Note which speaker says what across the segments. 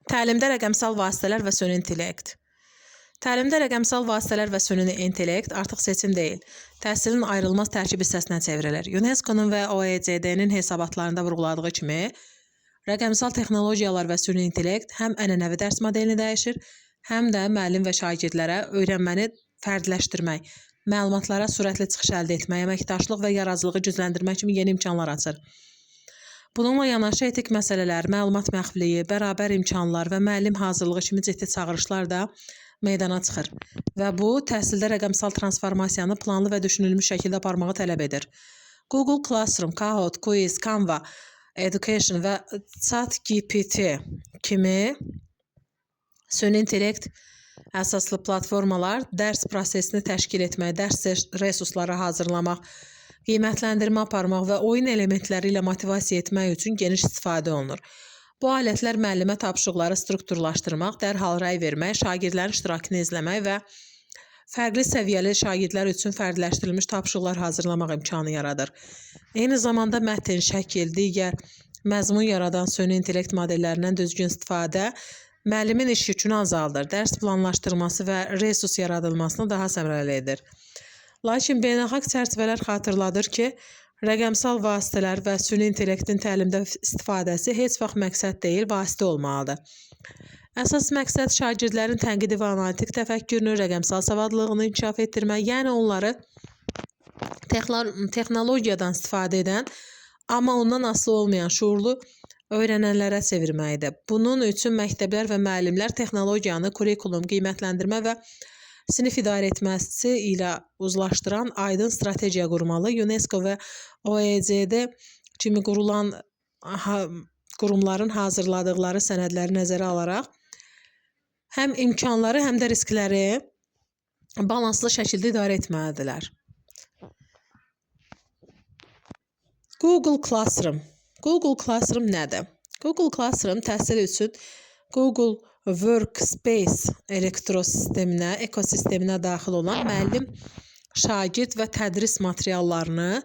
Speaker 1: Təlimdə rəqəmsal vasitələr və süni intellekt. Təlimdə rəqəmsal vasitələr və süni intellekt artıq seçim deyil, təhsilin ayrılmaz tərkib hissəsinə çevrilir. UNESCO-nun və OECD-nin hesabatlarında vurğuladığı kimi, rəqəmsal texnologiyalar və süni intellekt həm ənənəvi dərs modelini dəyişir, həm də müəllim və şagirdlərə öyrənməni fərdləşdirmək, məlumatlara sürətli çıxış əldə etmək, əməkdaşlıq və yaradıcılığı gücləndirmək kimi yeni imkanlar açır. Bununla yanaşı etik məsələlər, məlumat məxfiliyi, bərabər imkanlar və müəllim hazırlığı kimi ciddi çağırışlar da meydana çıxır və bu, təhsildə rəqəmsal transformasiyanı planlı və düşünülmüş şəkildə aparmağı tələb edir. Google Classroom, Kahoot, Quiz, Canva, Education və ChatGPT kimi süni intellekt əsaslı platformalar dərs prosesini təşkil etmək, dərs resursları hazırlamaq, qiymətləndirmə aparmaq və oyun elementləri ilə motivasiya etmək üçün geniş istifadə olunur. Bu alətlər müəllimə tapşırıqları strukturlaşdırmaq, dərhal rəy vermək, şagirdlərin iştirakını izləmək və fərqli səviyyəli şagirdlər üçün fərdləşdirilmiş tapşırıqlar hazırlamaq imkanı yaradır. Eyni zamanda mətn, şəkil, digər məzmun yaradan süni intellekt modellərindən düzgün istifadə müəllimin iş yükünü azaldır, dərs planlaşdırması və resurs yaradılmasını daha səmərəli edir. Lakin beynəlxalq çərçivələr xatırladır ki, rəqəmsal vasitələr və süni intellektin təlimdə istifadəsi heç vaxt məqsəd deyil, vasitə olmalıdır. Əsas məqsəd şagirdlərin tənqidi və analitik təfəkkürünü, rəqəmsal savadlılığını inkişaf etdirmək, yəni onları texnologiyadan istifadə edən, amma ondan asılı olmayan şuurlu öyrənənlərə çevirməkdir. Bunun üçün məktəblər və müəllimlər texnologiyanı kurikulum, qiymətləndirmə və sinif idarə etməsi ilə uzlaşdıran aydın strategiya qurmalı. UNESCO və OECD kimi qurumların hazırladıqları sənədləri nəzərə alaraq həm imkanları, həm də riskləri balanslı şəkildə idarə etməlidirlər. Google Classroom. Google Classroom nədir? Google Classroom təhsil üçün Google Workspace ekosisteminə daxil olan müəllim, şagird və tədris materiallarını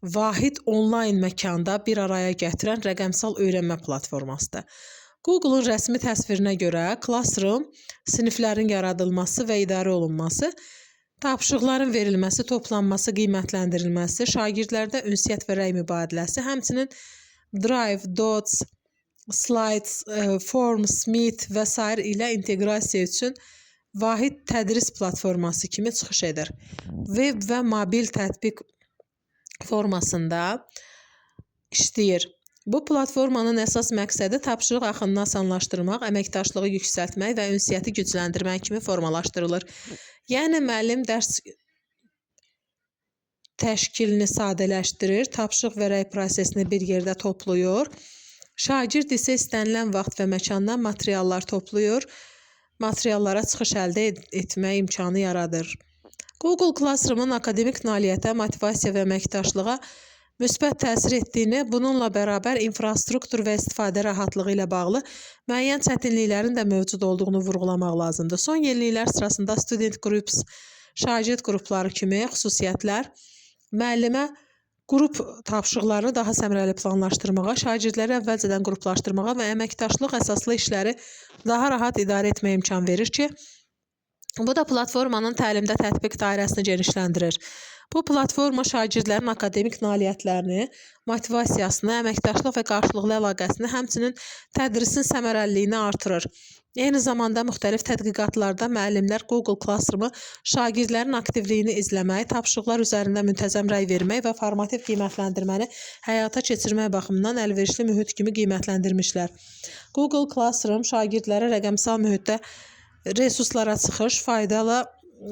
Speaker 1: vahid onlayn məkanda bir araya gətirən rəqəmsal öyrənmə platformasıdır. Google'un rəsmi təsvirinə görə Classroom siniflərin yaradılması və idarə olunması, tapşırıqların verilməsi, toplanması, qiymətləndirilməsi, şagirdlərdə ünsiyyət və rəy mübadiləsi, həmçinin Drive, Dots, Slides, Forms, Meet və s. ilə inteqrasiya üçün vahid tədris platforması kimi çıxış edir. Web və mobil tətbiq formasında işləyir. Bu platformanın əsas məqsədi tapşırıq axınını asanlaşdırmaq, əməkdaşlığı yüksəltmək və ünsiyyəti gücləndirmək kimi formalaşdırılır. Yəni, müəllim dərs təşkilini sadələşdirir, tapşırıq və rəy prosesini bir yerdə toplayır, şagird isə istənilən vaxt və məkandan materiallar toplayır, materiallara çıxış əldə etmək imkanı yaradır. Google Classroom-un akademik nailiyyətə, motivasiya və əməkdaşlığa müsbət təsir etdiyini, bununla bərabər infrastruktur və istifadə rahatlığı ilə bağlı müəyyən çətinliklərin də mövcud olduğunu vurğulamaq lazımdır. Son yeniliklər sırasında student groups, şagird qrupları kimi xüsusiyyətlər müəllimə qrup tapşırıqlarını daha səmərəli planlaşdırmağa, şagirdləri əvvəlcədən qruplaşdırmağa və əməkdaşlıq əsaslı işləri daha rahat idarə etməyə imkan verir ki, bu da platformanın təlimdə tətbiq dairəsini genişləndirir. Bu platforma şagirdlərin akademik nailiyyətlərini, motivasiyasını, əməkdaşlıq və qarşılıqlı əlaqəsini, həmçinin tədrisin səmərəliliyini artırır. Eyni zamanda müxtəlif tədqiqatlarda müəllimlər Google Classroom-u şagirdlərin aktivliyini izləmək, tapşırıqlar üzərində müntəzəm rəy vermək və formativ qiymətləndirməni həyata keçirmək baxımından əlverişli mühit kimi qiymətləndirmişlər. Google Classroom şagirdlərə rəqəmsal mühitdə resurslara çıxış, faydalı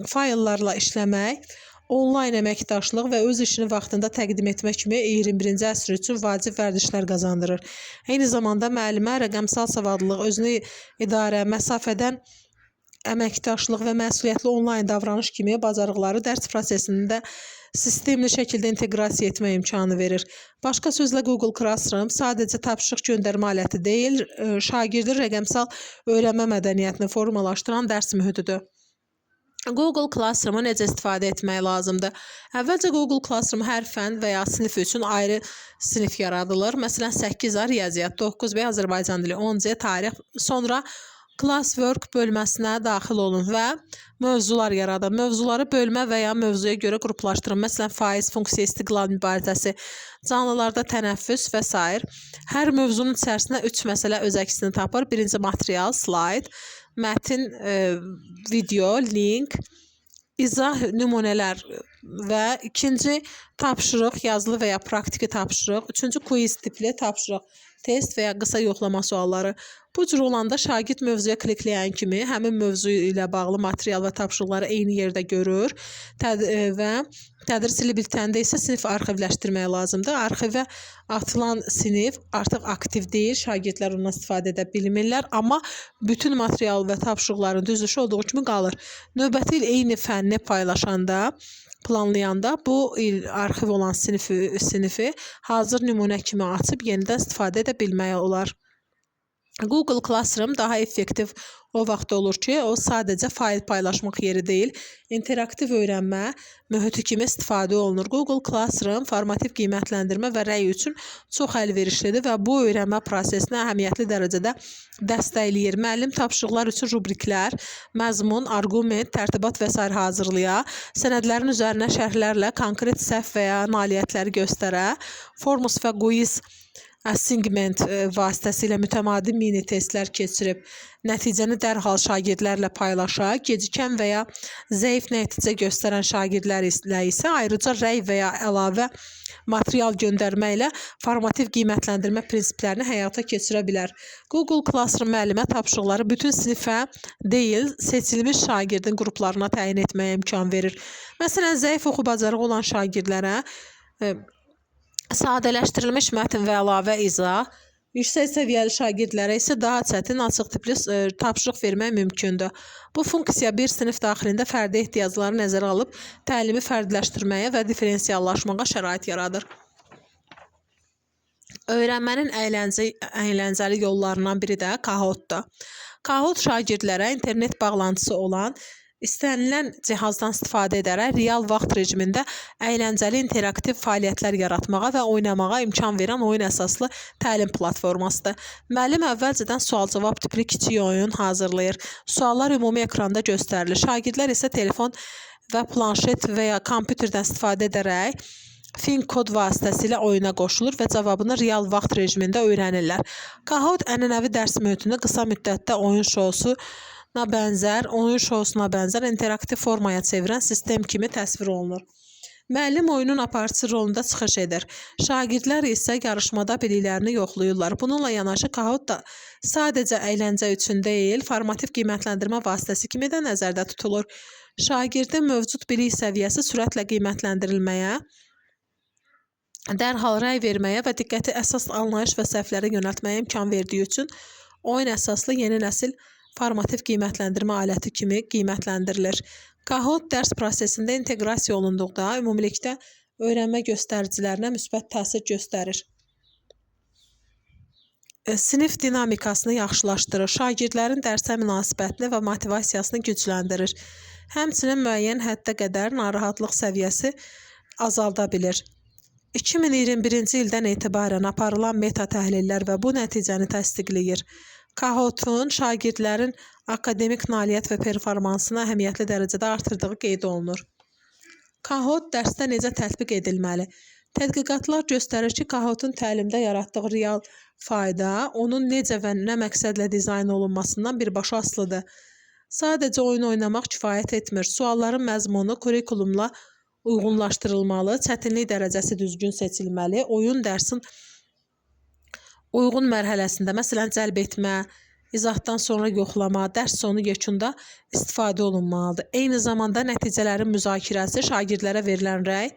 Speaker 1: fayllarla işləmək, onlayn əməkdaşlıq və öz işini vaxtında təqdim etmək kimi 21-ci əsr üçün vacib vərdişlər qazandırır. Eyni zamanda müəllimə rəqəmsal savadlılıq, özünü idarə, məsafədən əməkdaşlıq və məsuliyyətli onlayn davranış kimi bacarıqları dərs prosesində sistemli şəkildə inteqrasiya etmək imkanı verir. Başqa sözlə Google Classroom sadəcə tapşırıq göndərmə aləti deyil, şagirdin rəqəmsal öyrənmə mədəniyyətini formalaşdıran dərs mühitidir. Google Classroom-u necə istifadə etmək lazımdır? Əvvəlcə Google Classroom hər fənn və ya sinif üçün ayrı sinif yaradılır. Məsələn, 8A riyaziyyat, 9B Azərbaycan dili, 10C tarix. Sonra Classwork bölməsinə daxil olun və mövzular yaradın. Mövzuları bölmə və ya mövzuya görə qruplaşdırın. Məsələn, faiz, funksiya, istiqlal mübarizəsi, canlılarda tənəffüs və s. Hər mövzunun içərisində 3 məsələ öz əksini tapır. Birinci material, slayd, mətin, video, link, izah, nümunələr və ikinci tapşırıq, yazılı və ya praktiki tapşırıq, üçüncü quiz tipli tapşırıq, test və ya qısa yoxlama sualları. Bu cür olanda şagird mövzuya klikləyən kimi həmin mövzu ilə bağlı material və tapşırıqları eyni yerdə görür və tədris ili bilitənində isə sinif arxivləşdirmək lazımdır. Arxivə atılan sinif artıq aktiv deyil, şagirdlər ondan istifadə edə bilmirlər, amma bütün material və tapşırıqların düzülüşü olduğu kimi qalır. Növbəti il eyni fənni paylaşanda, planlayanda bu il arxiv olan sinifi hazır nümunə kimi açıb yenidən istifadə edə bilmək olar. Google Classroom daha effektiv o vaxt olur ki, o sadəcə fayl paylaşmaq yeri deyil, interaktiv öyrənmə mühiti kimi istifadə olunur. Google Classroom formativ qiymətləndirmə və rəy üçün çox əlverişlidir və bu öyrənmə prosesinə əhəmiyyətli dərəcədə dəstəkləyir. Müəllim tapşırıqlar üçün rubriklər, məzmun, arqument, tərtibat və s. hazırlaya, sənədlərin üzərinə şərhlərlə konkret səhv və ya nailiyyətləri göstərə, formus və quiz assignment vasitəsilə mütəmadi mini testlər keçirib, nəticəni dərhal şagirdlərlə paylaşa, gecikən və ya zəif nəticə göstərən şagirdlərlə isə ayrıca rəy və ya əlavə material göndərməklə formativ qiymətləndirmə prinsiplərini həyata keçirə bilər. Google Classroom müəllimə tapşırıqları bütün sinifə deyil, seçilmiş şagirdin qruplarına təyin etməyə imkan verir. Məsələn, zəif oxu bacarığı olan şagirdlərə sadələşdirilmiş mətn və əlavə izah, yüksək səviyyəli şagirdlərə isə daha çətin, açıq tipli tapşırıq vermək mümkündür. Bu funksiya bir sinif daxilində fərdi ehtiyacları nəzərə alıb, təlimi fərdiləşdirməyə və diferensiallaşmağa şərait yaradır. Öyrənmənin əyləncəli yollarından biri də Kahoot-dur. Kahoot şagirdlərə internet bağlantısı olan İstənilən cihazdan istifadə edərək real vaxt rejimində əyləncəli interaktiv fəaliyyətlər yaratmağa və oynamağa imkan verən oyun əsaslı təlim platformasıdır. Müəllim əvvəlcədən sual-cavab tipli kiçik oyun hazırlayır. Suallar ümumi ekranda göstərilir. Şagirdlər isə telefon və planşet və ya kompüterdən istifadə edərək Fin-kod vasitəsilə oyuna qoşulur və cavabını real vaxt rejimində öyrənirlər. Kahoot ənənəvi dərs mühitini qısa müddətdə oyun şousuna bənzər interaktiv formaya çevirən sistem kimi təsvir olunur. Müəllim oyunun aparıcı rolunda çıxış edir. Şagirdlər isə yarışmada biliklərini yoxlayırlar. Bununla yanaşı Kahoot da sadəcə əyləncə üçün deyil, formativ qiymətləndirmə vasitəsi kimi də nəzərdə tutulur. Şagirdin mövcud bilik səviyyəsi sürətlə qiymətləndirilməyə, dərhal rəy verməyə və diqqəti əsas anlayış və səhvlərə yönəltməyə imkan verdiyi üçün oyun əsaslı yeni nəsil formativ qiymətləndirmə aləti kimi qiymətləndirilir. Kahoot dərs prosesində inteqrasiya olunduqda ümumilikdə öyrənmə göstəricilərinə müsbət təsir göstərir. Sinif dinamikasını yaxşılaşdırır, şagirdlərin dərsə münasibətini və motivasiyasını gücləndirir. Həmçinin müəyyən həddə qədər narahatlıq səviyyəsi azalda bilir. 2021-ci ildən etibarən aparılan meta təhlillər və bu nəticəni təsdiqləyir. Kahootun şagirdlərin akademik nailiyyət və performansını əhəmiyyətli dərəcədə artırdığı qeyd olunur. Kahoot dərsdə necə tətbiq edilməli? Tədqiqatlar göstərir ki, Kahootun təlimdə yaratdığı real fayda onun necə və nə məqsədlə dizayn olunmasından birbaşa asılıdır. Sadəcə oyun oynamaq kifayət etmir. Sualların məzmunu kurikulumla uyğunlaşdırılmalı, çətinlik dərəcəsi düzgün seçilməli, oyun dərsin uyğun mərhələsində, məsələn, cəlb etmə, izahdan sonra yoxlama, dərs sonu yekunda istifadə olunmalıdır. Eyni zamanda nəticələrin müzakirəsi, şagirdlərə verilən rəy,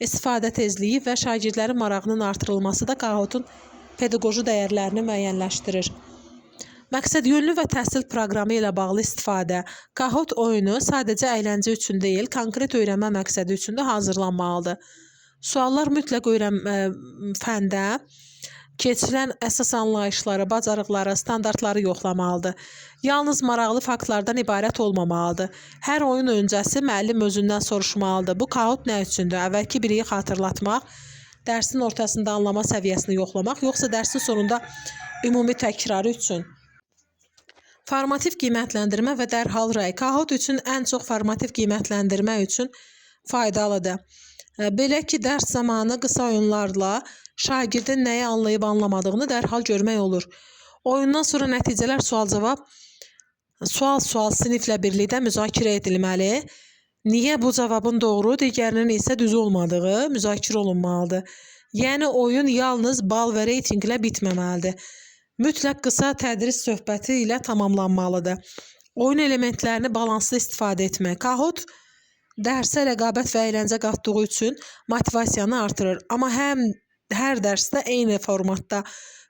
Speaker 1: istifadə tezliyi və şagirdlərin marağının artırılması da Kahootun pedaqoji dəyərlərini müəyyənləşdirir. Məqsədyönlü və təhsil proqramı ilə bağlı istifadə. Kahoot oyunu sadəcə əyləncə üçün deyil, konkret öyrənmə məqsədi üçün də hazırlanmalıdır. Suallar mütləq fəndə Keçirilən əsas anlayışları, bacarıqları, standartları yoxlamalıdır. Yalnız maraqlı faktlardan ibarət olmamalıdır. Hər oyun öncəsi müəllim özündən soruşmalıdır. Bu Kahoot nə üçündür? Əvvəlki biliyi xatırlatmaq, dərsin ortasında anlama səviyyəsini yoxlamaq, yoxsa dərsin sonunda ümumi təkrarı üçün? Formativ qiymətləndirmə və dərhal rəy. Kahoot üçün ən çox formativ qiymətləndirmə üçün faydalıdır. Belə ki, dərs zamanı qısa oyunlarla şagirdin nəyi anlayıb anlamadığını dərhal görmək olur. Oyundan sonra nəticələr sual-cavab, sual-sual siniflə birlikdə müzakirə edilməli. Niyə bu cavabın doğru, digərinin isə düz olmadığı müzakirə olunmalıdır. Yəni, oyun yalnız bal və reytinqlə bitməməlidir. Mütləq qısa tədris söhbəti ilə tamamlanmalıdır. Oyun elementlərini balanslı istifadə etmək. Kahoot dərsə rəqabət və əyləncə qatdığı üçün motivasiyanı artırır. Amma hər dərsdə eyni formatda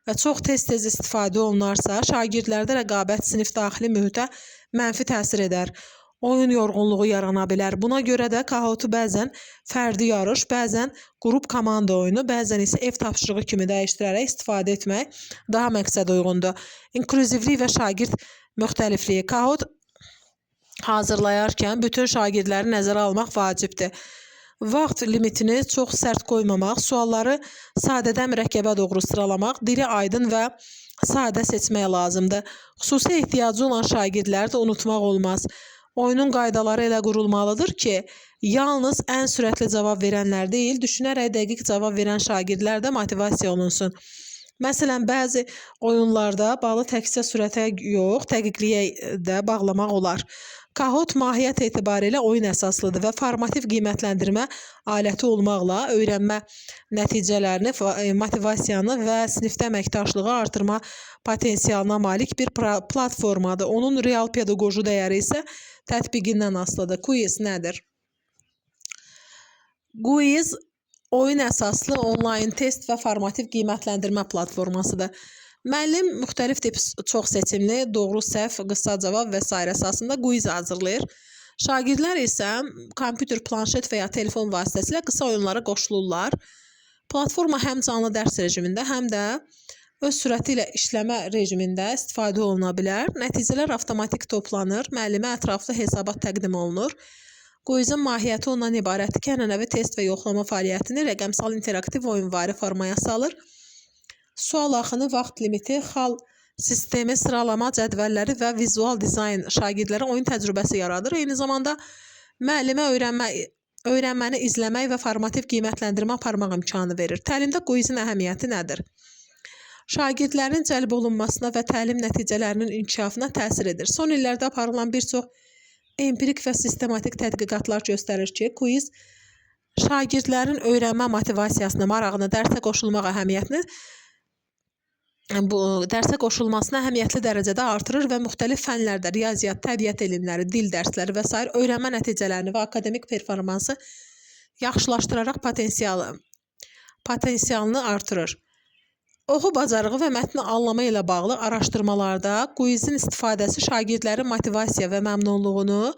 Speaker 1: və çox tez-tez istifadə olunarsa, şagirdlərdə rəqabət sinif daxili mühitə mənfi təsir edər. Oyun yorğunluğu yarana bilər. Buna görə də Kahootu bəzən fərdi yarış, bəzən qrup komanda oyunu, bəzən isə ev tapşırığı kimi dəyişdirərək istifadə etmək daha məqsəd uyğundur. İnklüzivlik və şagird müxtəlifliyi. Kahoot hazırlayarkən bütün şagirdləri nəzərə almaq vacibdir. Vaxt limitini çox sərt qoymamaq, sualları sadədən mürəkkəbə doğru sıralamaq, dili aydın və sadə seçmək lazımdır. Xüsusi ehtiyacı olan şagirdləri də unutmaq olmaz. Oyunun qaydaları elə qurulmalıdır ki, yalnız ən sürətli cavab verənlər deyil, düşünərək dəqiq cavab verən şagirdlər də motivasiya olunsun. Məsələn, bəzi oyunlarda balı təkcə sürətə yox, dəqiqliyə də bağlamaq olar. Kahoot mahiyyət etibarilə oyun əsaslıdır və formativ qiymətləndirmə aləti olmaqla öyrənmə nəticələrini, motivasiyanı və sinifdə əməkdaşlığı artırma potensialına malik bir platformadır. Onun real pedaqoji dəyəri isə tətbiqindən asılıdır. Quiz nədir? Quiz oyun əsaslı onlayn test və formativ qiymətləndirmə platformasıdır. Müəllim müxtəlif tip çox seçimli, doğru, səhv, qısa cavab və s. əsasında quiz hazırlayır. Şagirdlər isə kompüter, planşet və ya telefon vasitəsilə qısa oyunlara qoşulurlar. Platforma həm canlı dərs rejimində, həm də öz sürəti ilə işləmə rejimində istifadə oluna bilər. Nəticələr avtomatik toplanır, müəllimə ətraflı hesabat təqdim olunur. Quizin mahiyyəti ondan ibarətdir ki, ənənəvi test və yoxlama fəaliyyətini rəqəmsal interaktiv oyunvari formaya salır. Sual axını, vaxt limiti, xal sistemi, sıralama cədvəlləri və vizual dizayn şagirdlərə oyun təcrübəsi yaradır. Eyni zamanda müəllimə öyrənməni izləmək və formativ qiymətləndirmə aparmaq imkanı verir. Təlimdə quizin əhəmiyyəti nədir? Şagirdlərin cəlb olunmasına və təlim nəticələrinin inkişafına təsir edir. Son illərdə aparılan bir çox empirik və sistematik tədqiqatlar göstərir ki, quiz şagirdlərin öyrənmə motivasiyasını, marağını, dərsə qoşulmasına əhəmiyyətli dərəcədə artırır və müxtəlif fənlərdə riyaziyyat, təbiət elmləri, dil dərsləri və s. öyrənmə nəticələrini və akademik performansı yaxşılaşdıraraq potensialını artırır. Oxu bacarığı və mətni anlama ilə bağlı araşdırmalarda quizin istifadəsi şagirdlərin motivasiya və məmnunluğunu,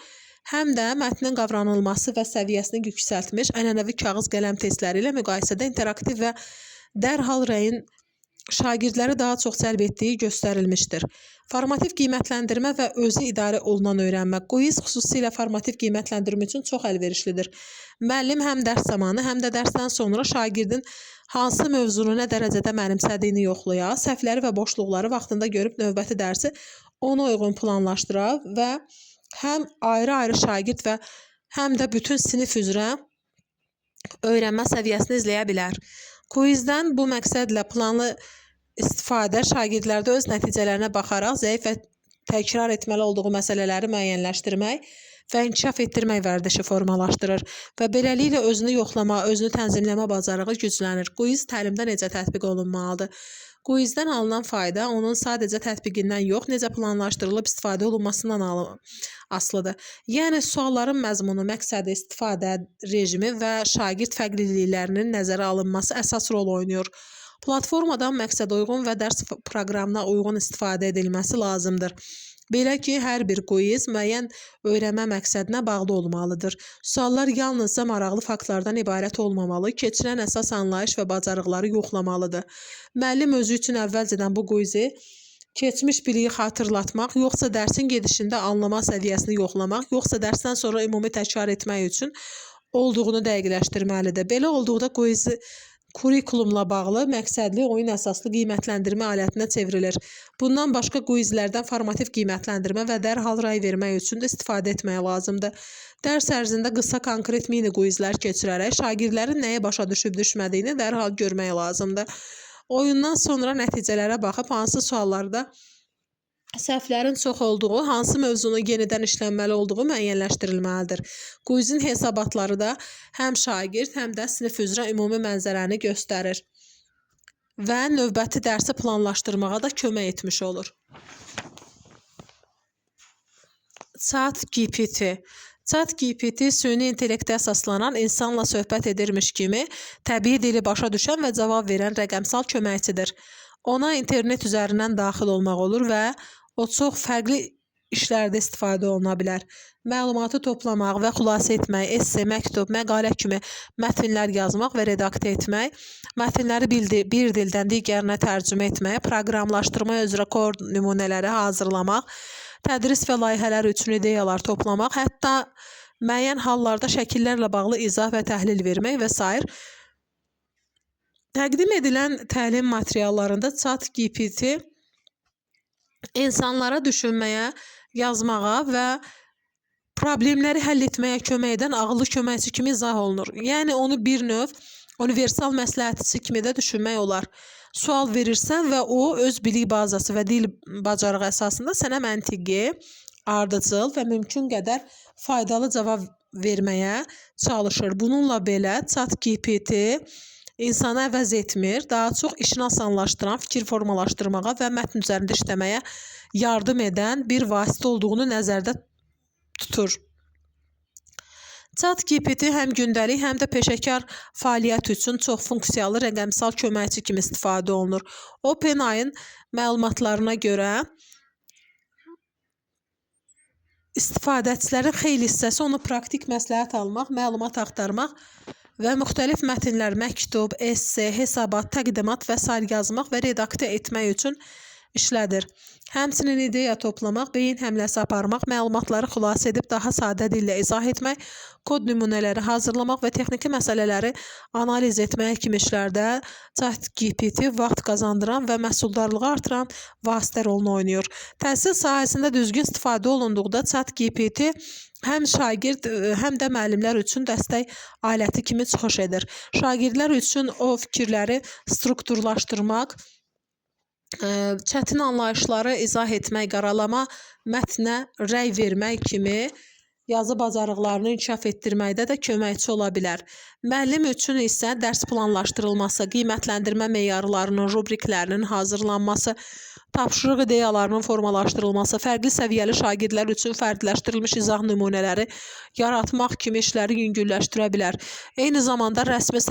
Speaker 1: həm də mətnin qavranılması və səviyyəsini yüksəltmiş, ənənəvi kağız qələm testləri ilə müqayisədə interaktiv və dərhal rəyin şagirdləri daha çox cəlb etdiyi göstərilmişdir. Formativ qiymətləndirmə və özü idarə olunan öyrənmə. Quiz xüsusilə formativ qiymətləndirmə üçün çox əlverişlidir. Müəllim həm dərs zamanı, həm də dərsdən sonra şagirdin hansı mövzunu nə dərəcədə mənimsədiyini yoxlaya, səhvləri və boşluqları vaxtında görüb növbəti dərsi ona uyğun planlaşdıra və həm ayrı-ayrı şagird və həm də bütün sinif üzrə öyrənmə səviyyəsini izləyə bilər. Quizdən bu məqsədlə planlı istifadə şagirdlərdə öz nəticələrinə baxaraq zəif və təkrar etməli olduğu məsələləri müəyyənləşdirmək və inkişaf etdirmək vərdişi formalaşdırır və beləliklə özünü yoxlama, özünü tənzimləmə bacarığı güclənir. Quiz təlimdə necə tətbiq olunmalıdır? Quizdən alınan fayda onun sadəcə tətbiqindən yox, necə planlaşdırılıb istifadə olunmasından asılıdır. Yəni, sualların məzmunu, məqsədi, istifadə rejimi və şagird fərqliliklərinin nəzərə alınması əsas rol oynayır. Platformadan məqsəd uyğun və dərs proqramına uyğun istifadə edilməsi lazımdır. Belə ki, hər bir quiz müəyyən öyrənmə məqsədinə bağlı olmalıdır. Suallar yalnızca maraqlı faktlardan ibarət olmamalı, keçirilən əsas anlayış və bacarıqları yoxlamalıdır. Müəllim özü üçün əvvəlcədən bu quizi keçmiş biliyi xatırlatmaq, yoxsa dərsin gedişində anlama səviyyəsini yoxlamaq, yoxsa dərsdən sonra ümumi təkrar etmək üçün olduğunu dəqiqləşdirməlidir. Belə olduqda quizi kurikulumla bağlı məqsədli oyun əsaslı qiymətləndirmə alətinə çevrilir. Bundan başqa quizlərdən formativ qiymətləndirmə və dərhal ray vermək üçün də istifadə etmək lazımdır. Dərs ərzində qısa konkret mini quizlər keçirərək şagirdlərin nəyə başa düşüb-düşmədiyini dərhal görmək lazımdır. Oyundan sonra nəticələrə baxıb hansı suallarda səhvlərin çox olduğu, hansı mövzunun yenidən işlənməli olduğu müəyyənləşdirilməlidir. Quizin hesabatları da həm şagird, həm də sinif üzrə ümumi mənzərəni göstərir və növbəti dərsi planlaşdırmağa da kömək etmiş olur. ChatGPT. ChatGPT süni intellektə əsaslanan insanla söhbət edirmiş kimi təbii dili başa düşən və cavab verən rəqəmsal köməkçidir. Ona internet üzərindən daxil olmaq olur və o çox fərqli işlərdə istifadə oluna bilər. Məlumatı toplamaq və xülasə etmək, esse, məktub, məqalə kimi mətnlər yazmaq və redaktə etmək, mətnləri bir dildən digərinə tərcümə etmək, proqramlaşdırma üzrə kod nümunələri hazırlamaq, tədris və layihələr üçün ideyalar toplamaq, hətta müəyyən hallarda şəkillərlə bağlı izah və təhlil vermək və s. Təqdim edilən təlim materiallarında ChatGPT insanlara düşünməyə, yazmağa və problemləri həll etməyə kömək edən ağıllı köməkçi kimi izah olunur. Yəni onu bir növ universal məsləhətçi kimi də düşünmək olar. Sual verirsən və o öz bilik bazası və dil bacarığı əsasında sənə məntiqi, ardıcıl və mümkün qədər faydalı cavab verməyə çalışır. Bununla belə ChatGPT insanı əvəz etmir, daha çox işini asanlaşdıran, fikir formalaşdırmağa və mətn üzərində işləməyə yardım edən bir vasitə olduğunu nəzərdə tutur. ChatGPT həm gündəlik, həm də peşəkar fəaliyyət üçün çox funksiyalı rəqəmsal köməkçi kimi istifadə olunur. OpenAI-ın məlumatlarına görə istifadəçilərin xeyli hissəsi onu praktik məsləhət almaq, məlumat axtarmaq və müxtəlif mətnlər, məktub, esse, hesabat, təqdimat və s. yazmaq və redaktə etmək üçün işlədir. Həmçinin ideya toplamaq, beyin həmləsi aparmaq, məlumatları xülasə edib daha sadə dillə izah etmək, kod nümunələri hazırlamaq və texniki məsələləri analiz etmək kimi işlərdə ChatGPT vaxt qazandıran və məhsuldarlığı artıran vasitə rolunu oynayır. Təhsil sahəsində düzgün istifadə olunduqda ChatGPT həm şagird, həm də müəllimlər üçün dəstək aləti kimi çıxış edir. Şagirdlər üçün o fikirləri strukturlaşdırmaq, çətin anlayışları izah etmək, qaralama, mətnə rəy vermək kimi yazı bacarıqlarını inkişaf etdirməkdə də köməkçi ola bilər. Müəllim üçün isə dərs planlaşdırılması, qiymətləndirmə meyarlarının, rubriklərinin hazırlanması, tapşırıq ideyalarının formalaşdırılması, fərqli səviyyəli şagirdlər üçün fərdiləşdirilmiş izah nümunələri yaratmaq kimi işləri yüngülləşdirə bilər. Eyni zamanda rəsmi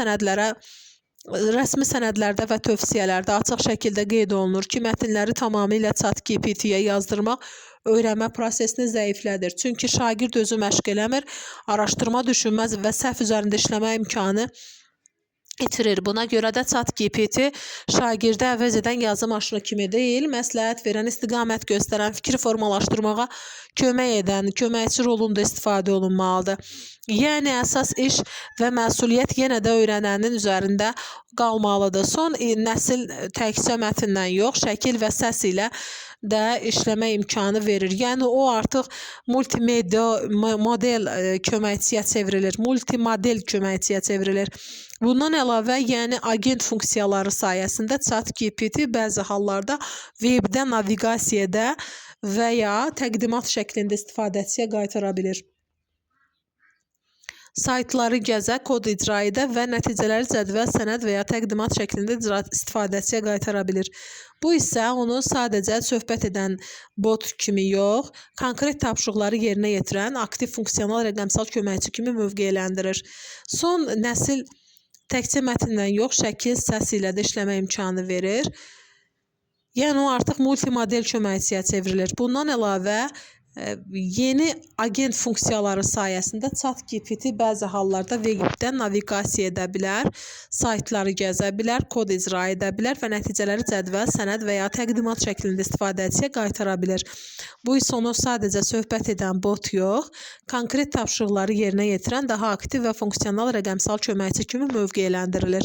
Speaker 1: sənədlərdə və tövsiyələrdə açıq şəkildə qeyd olunur ki, mətnləri tamamilə ChatGPT-yə yazdırmaq öyrənmə prosesini zəiflədir. Çünki şagird özü məşq eləmir, araşdırma, düşünmə və səhv üzərində işləmə imkanı itirir. Buna görə də ChatGPT şagirdə əvəz edən yazı maşını kimi deyil, məsləhət verən, istiqamət göstərən, fikir formalaşdırmağa kömək edən, köməkçi rolunda istifadə olunmalıdır. Yəni, əsas iş və məsuliyyət yenə də öyrənənin üzərində qalmalıdır. Son nəsil təkcə mətndən yox, şəkil və səs ilə də işləmə imkanı verir. Yəni, o artıq multimodel köməkçiyə çevrilir. Bundan əlavə, yəni agent funksiyaları sayəsində ChatGPT bəzi hallarda webdə, naviqasiyada və ya təqdimat şəklində istifadəçiyə qaytara bilir. Saytları gəzə, kod icra edə və nəticələri cədvəl, sənəd və ya təqdimat şəklində istifadəçiyə qaytara bilir. Bu isə onu sadəcə söhbət edən bot kimi yox, konkret tapşırıqları yerinə yetirən aktiv funksional rəqəmsal köməkçi kimi mövqeyələndirir. Son nəsil təkcə mətndən yox, şəkil, səs ilə də işləmə imkanı verir. Yəni o artıq multimodel köməkçiyə çevrilir. Bundan əlavə yeni agent funksiyaları sayəsində ChatGPT bəzi hallarda webdən naviqasiya edə bilər, saytları gəzə bilər, kod icra edə bilər və nəticələri cədvəl, sənəd və ya təqdimat şəklində istifadəçiyə qaytara bilir. Bu isə onu sadəcə söhbət edən bot yox, konkret tapşırıqları yerinə yetirən daha aktiv və funksional rəqəmsal köməkçi kimi mövqeləndirilir.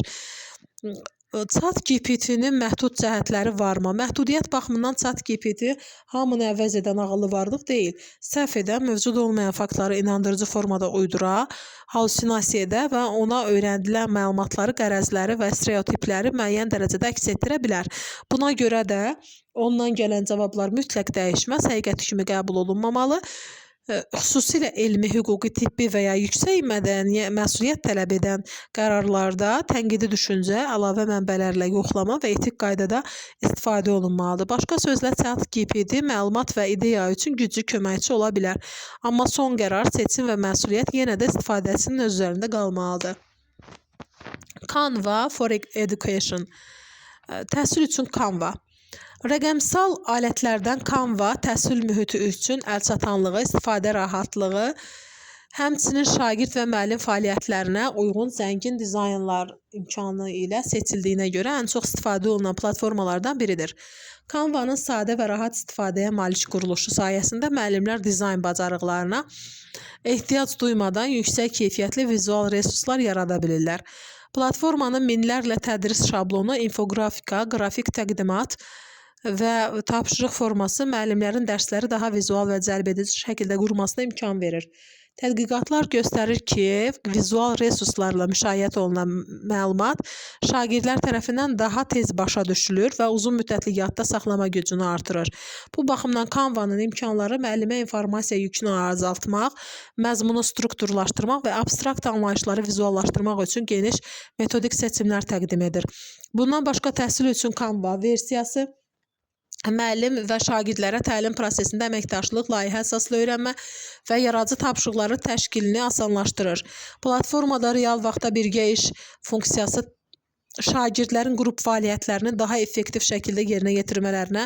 Speaker 1: ChatGPT-nin məhdud cəhətləri varmı? Məhdudiyyət baxımından ChatGPT hamını əvəz edən ağıllı varlıq deyil. Səhv edən, mövcud olmayan faktları inandırıcı formada uydura, halüsinasiya edə və ona öyrədilən məlumatları, qərəzləri və stereotipləri müəyyən dərəcədə əks etdirə bilər. Buna görə də ondan gələn cavablar mütləq dəyişməz, həqiqəti kimi qəbul olunmamalı. Xüsusilə elmi, hüquqi, tibbi və ya yüksək məsuliyyət tələb edən qərarlarda tənqidi düşüncə, əlavə mənbələrlə yoxlama və etik qaydada istifadə olunmalıdır. Başqa sözlə, ChatGPT məlumat və ideya üçün güclü köməkçi ola bilər. Amma son qərar, seçim və məsuliyyət yenə də istifadəçinin öz üzərində qalmalıdır. Canva for Education. Təhsil üçün Canva. Rəqəmsal alətlərdən Canva təhsil mühiti üçün əlçatanlığı, istifadə rahatlığı, həmçinin şagird və müəllim fəaliyyətlərinə uyğun zəngin dizaynlar imkanı ilə seçildiyinə görə ən çox istifadə olunan platformalardan biridir. Canva-nın sadə və rahat istifadəyə malik quruluşu sayəsində müəllimlər dizayn bacarıqlarına ehtiyac duymadan yüksək keyfiyyətli vizual resurslar yarada bilirlər. Platformanın minlərlə tədris şablonu, infografika, qrafik təqdimat və tapşırıq forması müəllimlərin dərsləri daha vizual və cəlbedici şəkildə qurmasına imkan verir. Tədqiqatlar göstərir ki, vizual resurslarla müşayiət olunan məlumat şagirdlər tərəfindən daha tez başa düşülür və uzun müddətli yadda saxlama gücünü artırır. Bu baxımdan Canva-nın imkanları müəllimə informasiya yükünü azaltmaq, məzmunu strukturlaşdırmaq və abstrakt anlayışları vizuallaşdırmaq üçün geniş metodik seçimlər təqdim edir. Bundan başqa təhsil üçün Canva versiyası müəllim və şagirdlərə təlim prosesində əməkdaşlıq, layihə əsaslı öyrənmə və yaradıcı tapşırıqları təşkilini asanlaşdırır. Platformada real vaxtda birgə iş funksiyası şagirdlərin qrup fəaliyyətlərini daha effektiv şəkildə yerinə yetirmələrinə,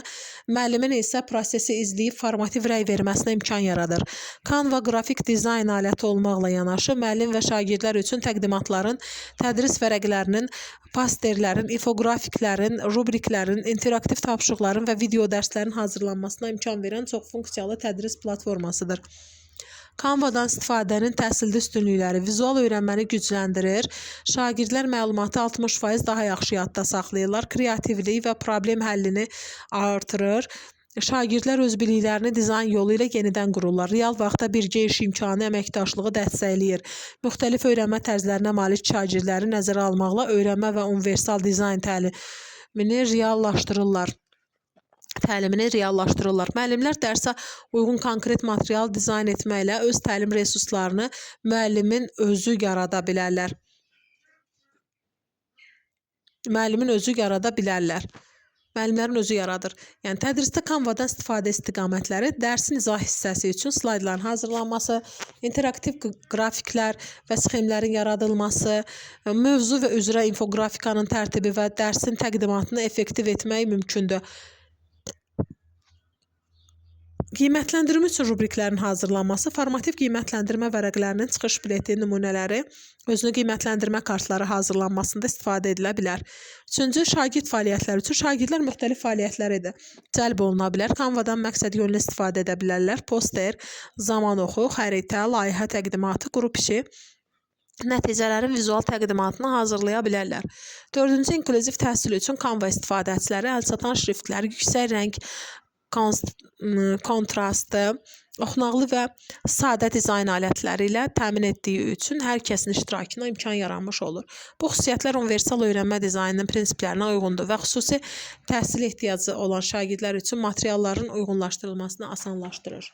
Speaker 1: müəllimin isə prosesi izləyib formativ rəy verməsinə imkan yaradır. Canva qrafik dizayn aləti olmaqla yanaşı, müəllim və şagirdlər üçün təqdimatların, tədris vərəqlərinin, posterlərin, infoqrafiklərin, rubriklərin, interaktiv tapşırıqların və video dərslərin hazırlanmasına imkan verən çox funksiyalı tədris platformasıdır. Canva-dan istifadənin təhsildə üstünlükləri vizual öyrənməni gücləndirir, şagirdlər məlumatı 60% daha yaxşı yadda saxlayırlar, kreativlik və problem həllini artırır, şagirdlər öz biliklərini dizayn yolu ilə yenidən qururlar, real vaxtda birgə iş imkanı əməkdaşlığı dəstəkləyir, müxtəlif öyrənmə tərzlərinə malik şagirdləri nəzərə almaqla öyrənmə və universal dizayn təlimini reallaşdırırlar. Müəllimlər dərsə uyğun konkret material dizayn etməklə öz təlim resurslarını müəllimin özü yarada bilərlər. Müəllimlərin özü yaradır. Yəni tədrisdə Canva-dan istifadə istiqamətləri dərsin izah hissəsi üçün slaydların hazırlanması, interaktiv qrafiklər və sxemlərin yaradılması, mövzu və üzrə infoqrafikanın tərtibi və dərsin təqdimatını effektiv etmək mümkündür. Qiymətləndirmə üçün rubriklərin hazırlanması, formativ qiymətləndirmə vərəqlərinin çıxış bileti nümunələri, özünü qiymətləndirmə kartları hazırlanmasında istifadə edilə bilər. Üçüncü, şagird fəaliyyətləri üçün şagirdlər müxtəlif fəaliyyətlərə də cəlb oluna bilər. Canva-dan məqsəd yönlü istifadə edə bilərlər. Poster, zaman oxu, xəritə, layihə təqdimatı, qrup işi, nəticələrin vizual təqdimatını hazırlaya bilərlər. Dördüncü, inklüziv təhsil üçün Canva istifadəçiləri əlçatan şriftlər, yüksək rəng kontrastı, oxunaqlı və sadə dizayn alətləri ilə təmin etdiyi üçün hər kəsin iştirakına imkan yaranmış olur. Bu xüsusiyyətlər universal öyrənmə dizaynının prinsiplərinə uyğundur və xüsusi təhsil ehtiyacı olan şagirdlər üçün materialların uyğunlaşdırılmasını asanlaşdırır.